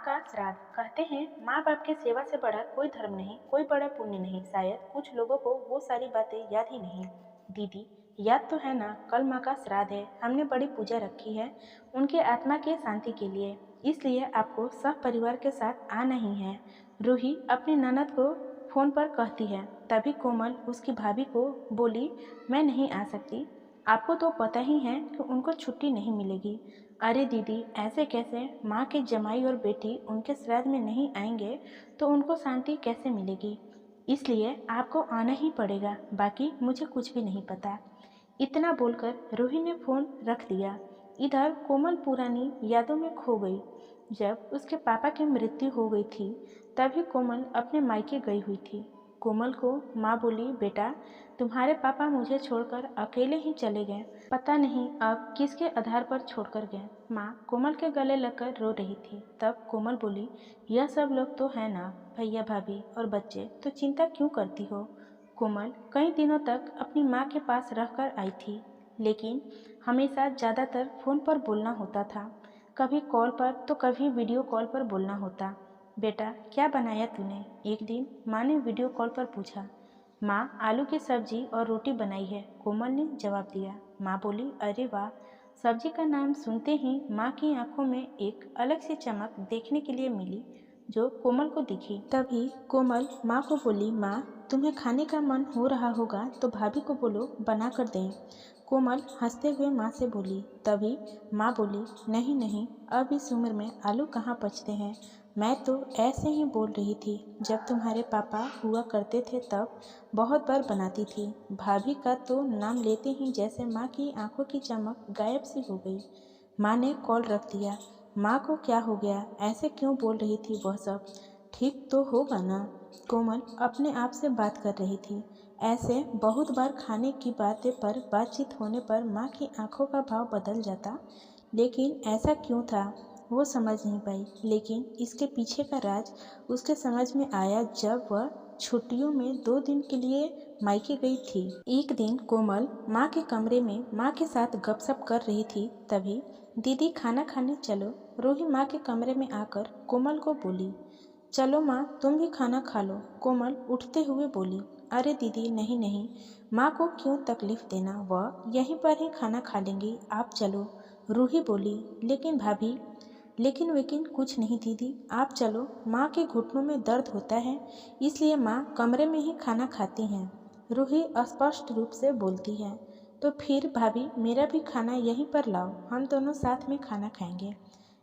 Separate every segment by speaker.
Speaker 1: का श्राद्ध। कहते हैं माँ बाप की सेवा से बड़ा कोई धर्म नहीं, कोई बड़ा पुण्य नहीं। शायद कुछ लोगों को वो सारी बातें याद ही नहीं। दीदी, याद तो है ना, कल माँ का श्राद्ध है। हमने बड़ी पूजा रखी है उनके आत्मा के शांति के लिए, इसलिए आपको सब परिवार के साथ आना ही है। रूही अपनी ननद को फोन पर कहती है। तभी कोमल उसकी भाभी को बोली, मैं नहीं आ सकती। आपको तो पता ही है कि उनको छुट्टी नहीं मिलेगी। अरे दीदी, ऐसे कैसे? माँ के जमाई और बेटी उनके श्राद्ध में नहीं आएंगे तो उनको शांति कैसे मिलेगी? इसलिए आपको आना ही पड़ेगा, बाकी मुझे कुछ भी नहीं पता। इतना बोलकर रूही ने फोन रख दिया। इधर कोमल पुरानी यादों में खो गई। जब उसके पापा की मृत्यु हो गई थी तभी कोमल अपने मायके गई हुई थी। कोमल को माँ बोली, बेटा तुम्हारे पापा मुझे छोड़कर अकेले ही चले गए, पता नहीं अब किसके आधार पर छोड़कर गए। माँ कोमल के गले लगकर रो रही थी। तब कोमल बोली, यह सब लोग तो है ना, भैया भाभी और बच्चे, तो चिंता क्यों करती हो? कोमल कई दिनों तक अपनी माँ के पास रहकर आई थी, लेकिन हमेशा ज़्यादातर फ़ोन पर बोलना होता था। कभी कॉल पर तो कभी वीडियो कॉल पर बोलना होता। बेटा क्या बनाया तूने? एक दिन माँ ने वीडियो कॉल पर पूछा। माँ आलू की सब्जी और रोटी बनाई है, कोमल ने जवाब दिया। माँ बोली, अरे वाह। सब्जी का नाम सुनते ही माँ की आंखों में एक अलग सी चमक देखने के लिए मिली जो कोमल को दिखी। तभी कोमल माँ को बोली, माँ तुम्हें खाने का मन हो रहा होगा तो भाभी को बोलो बना कर दें। कोमल हंसते हुए माँ से बोली। तभी माँ बोली, नहीं नहीं, अब इस उम्र में आलू कहाँ पचते हैं। मैं तो ऐसे ही बोल रही थी, जब तुम्हारे पापा हुआ करते थे तब बहुत बार बनाती थी। भाभी का तो नाम लेते ही जैसे माँ की आंखों की चमक गायब सी हो गई। माँ ने कॉल रख दिया। माँ को क्या हो गया, ऐसे क्यों बोल रही थी वह सब? ठीक तो होगा ना? कोमल अपने आप से बात कर रही थी। ऐसे बहुत बार खाने की बातें पर बातचीत होने पर माँ की आंखों का भाव बदल जाता, लेकिन ऐसा क्यों था वो समझ नहीं पाई। लेकिन इसके पीछे का राज उसके समझ में आया जब वह छुट्टियों में 2 दिन के लिए मायके गई थी। एक दिन कोमल माँ के कमरे में माँ के साथ गपशप कर रही थी। तभी दीदी खाना खाने चलो। रूही माँ के कमरे में आकर कोमल को बोली, चलो माँ तुम भी खाना खा लो। कोमल उठते हुए बोली, अरे दीदी नहीं नहीं, माँ को क्यों तकलीफ देना, वह यहीं पर ही खाना खा लेंगी, आप चलो। रूही बोली, लेकिन भाभी। लेकिन वेकिन कुछ नहीं दीदी, आप चलो। माँ के घुटनों में दर्द होता है, इसलिए माँ कमरे में ही खाना खाती हैं। रूही अस्पष्ट रूप से बोलती है। तो फिर भाभी मेरा भी खाना यहीं पर लाओ, हम दोनों साथ में खाना खाएंगे,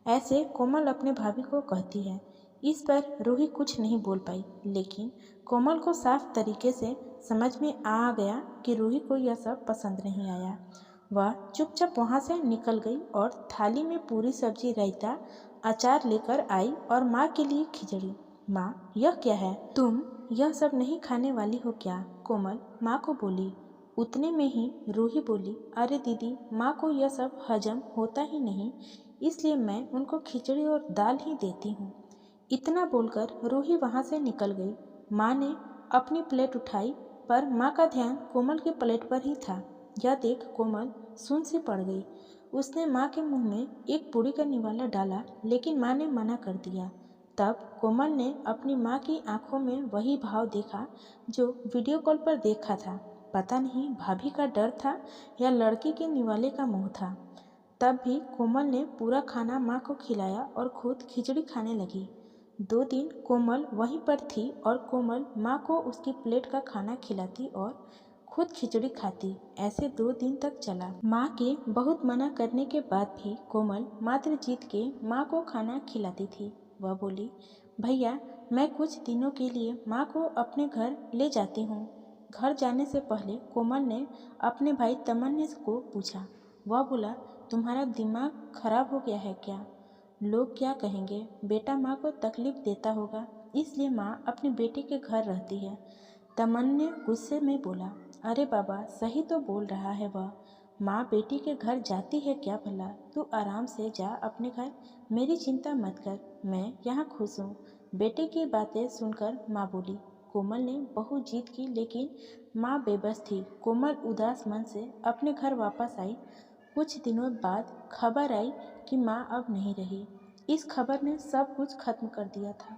Speaker 1: ऐसे कोमल अपने भाभी को कहती है। इस पर रूही कुछ नहीं बोल पाई, लेकिन कोमल को साफ तरीके से समझ में आ गया कि रूही को यह सब पसंद नहीं आया। वह चुपचाप वहाँ से निकल गई और थाली में पूरी सब्जी, रायता, अचार लेकर आई और माँ के लिए खिचड़ी। माँ यह क्या है, तुम यह सब नहीं खाने वाली हो क्या? कोमल माँ को बोली। उतने में ही रूही बोली, अरे दीदी, माँ को यह सब हजम होता ही नहीं, इसलिए मैं उनको खिचड़ी और दाल ही देती हूँ। इतना बोलकर रूही वहाँ से निकल गई। माँ ने अपनी प्लेट उठाई पर माँ का ध्यान कोमल की प्लेट पर ही था। यह देख कोमल सुन सी पड़ गई। उसने माँ के मुंह में एक पूड़ी का निवाला डाला, लेकिन माँ ने मना कर दिया। तब कोमल ने अपनी माँ की आंखों में वही भाव देखा जो वीडियो कॉल पर देखा था। पता नहीं भाभी का डर था या लड़की के निवाले का मुंह था। तब भी कोमल ने पूरा खाना माँ को खिलाया और खुद खिचड़ी खाने लगी। 2 दिन कोमल वहीं पर थी और कोमल माँ को उसकी प्लेट का खाना खिलाती और खुद खिचड़ी खाती। ऐसे 2 दिन तक चला। माँ के बहुत मना करने के बाद भी कोमल मात्र जीत के माँ को खाना खिलाती थी। वह बोली, भैया मैं कुछ दिनों के लिए माँ को अपने घर ले जाती हूँ। घर जाने से पहले कोमल ने अपने भाई तमन्ने को पूछा। वह बोला, तुम्हारा दिमाग खराब हो गया है क्या? लोग क्या कहेंगे? बेटा माँ को तकलीफ देता होगा, इसलिए माँ अपने बेटे के घर रहती है। तमन्ने गुस्से में बोला, अरे बाबा सही तो बोल रहा है वह, माँ बेटी के घर जाती है क्या भला? तू आराम से जा अपने घर, मेरी चिंता मत कर, मैं यहाँ खुश हूँ। बेटे की बातें सुनकर माँ बोली। कोमल ने बहुत जीत की, लेकिन माँ बेबस थी। कोमल उदास मन से अपने घर वापस आई। कुछ दिनों बाद खबर आई कि माँ अब नहीं रही। इस खबर ने सब कुछ खत्म कर दिया था।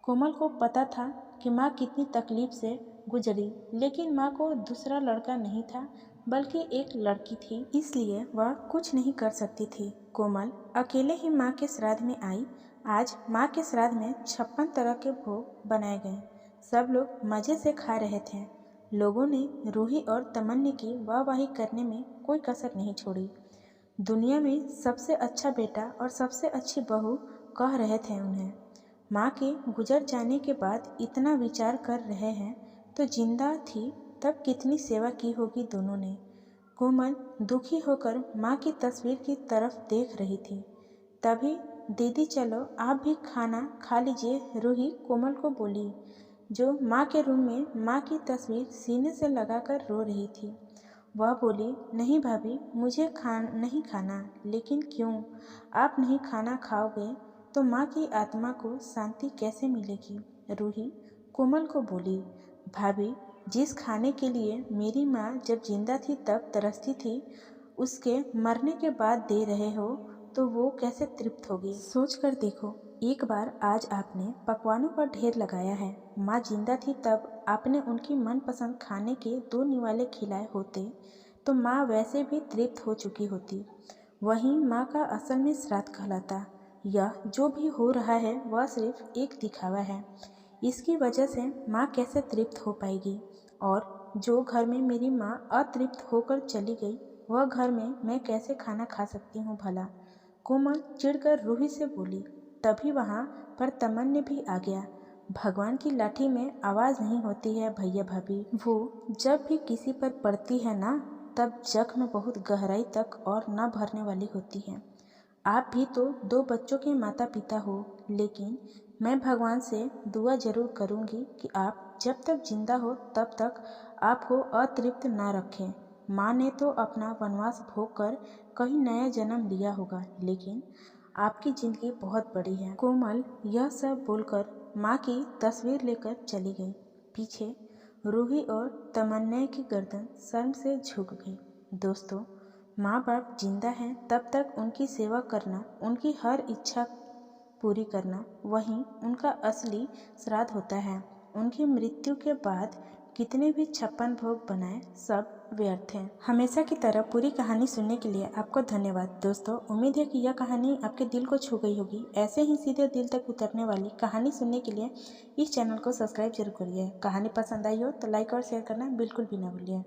Speaker 1: कोमल को पता था कि माँ कितनी तकलीफ से गुजरी, लेकिन माँ को दूसरा लड़का नहीं था बल्कि एक लड़की थी, इसलिए वह कुछ नहीं कर सकती थी। कोमल अकेले ही माँ के श्राद्ध में आई। आज माँ के श्राद्ध में 56 तरह के भोग बनाए गए। सब लोग मज़े से खा रहे थे। लोगों ने रूही और तमन्नी की वाहवाही करने में कोई कसर नहीं छोड़ी। दुनिया में सबसे अच्छा बेटा और सबसे अच्छी बहू कह रहे थे उन्हें। माँ के गुजर जाने के बाद इतना विचार कर रहे हैं तो जिंदा थी तब कितनी सेवा की होगी दोनों ने। कोमल दुखी होकर माँ की तस्वीर की तरफ देख रही थी। तभी दीदी चलो आप भी खाना खा लीजिए, रूही कोमल को बोली, जो माँ के रूम में माँ की तस्वीर सीने से लगाकर रो रही थी। वह बोली, नहीं भाभी, मुझे नहीं खाना। लेकिन क्यों? आप नहीं खाना खाओगे तो माँ की आत्मा को शांति कैसे मिलेगी? रूही कोमल को बोली, भाभी, जिस खाने के लिए मेरी माँ जब जिंदा थी तब तरसती थी, उसके मरने के बाद दे रहे हो तो वो कैसे तृप्त होगी? सोच कर देखो। एक बार आज आपने पकवानों का ढेर लगाया है। माँ जिंदा थी तब आपने उनकी मनपसंद खाने के 2 निवाले खिलाए होते तो माँ वैसे भी तृप्त हो चुकी होती। वहीं माँ का असल में श्राद्ध कहलाता। यह जो भी हो रहा है वह सिर्फ एक दिखावा है। इसकी वजह से माँ कैसे तृप्त हो पाएगी? और जो घर में मेरी माँ अतृप्त होकर चली गई, वह घर में मैं कैसे खाना खा सकती हूँ भला? कोमल चिढ़कर रूही से बोली। तभी वहाँ पर तमन्नी भी आ गया। भगवान की लाठी में आवाज़ नहीं होती है भैया भाभी, वो जब भी किसी पर पड़ती है ना, तब जख्म बहुत गहराई तक और न भरने वाली होती है। आप भी तो 2 बच्चों के माता पिता हो, लेकिन मैं भगवान से दुआ जरूर करूँगी कि आप जब तक जिंदा हो तब तक आपको अतृप्त ना रखें। माँ ने तो अपना वनवास भोग कर कहीं नया जन्म लिया होगा, लेकिन आपकी जिंदगी बहुत बड़ी है। कोमल यह सब बोलकर माँ की तस्वीर लेकर चली गई। पीछे रूही और तमन्ना की गर्दन शर्म से झुक गई। दोस्तों, माँ बाप जिंदा हैं तब तक उनकी सेवा करना, उनकी हर इच्छा पूरी करना, वहीं उनका असली श्राद्ध होता है। उनकी मृत्यु के बाद कितने भी 56 भोग बनाए, सब व्यर्थ हैं। हमेशा की तरह पूरी कहानी सुनने के लिए आपको धन्यवाद। दोस्तों, उम्मीद है कि यह कहानी आपके दिल को छू गई होगी। ऐसे ही सीधे दिल तक उतरने वाली कहानी सुनने के लिए इस चैनल को सब्सक्राइब जरूर करिए। कहानी पसंद आई हो तो लाइक और शेयर करना बिल्कुल भी ना भूलिए।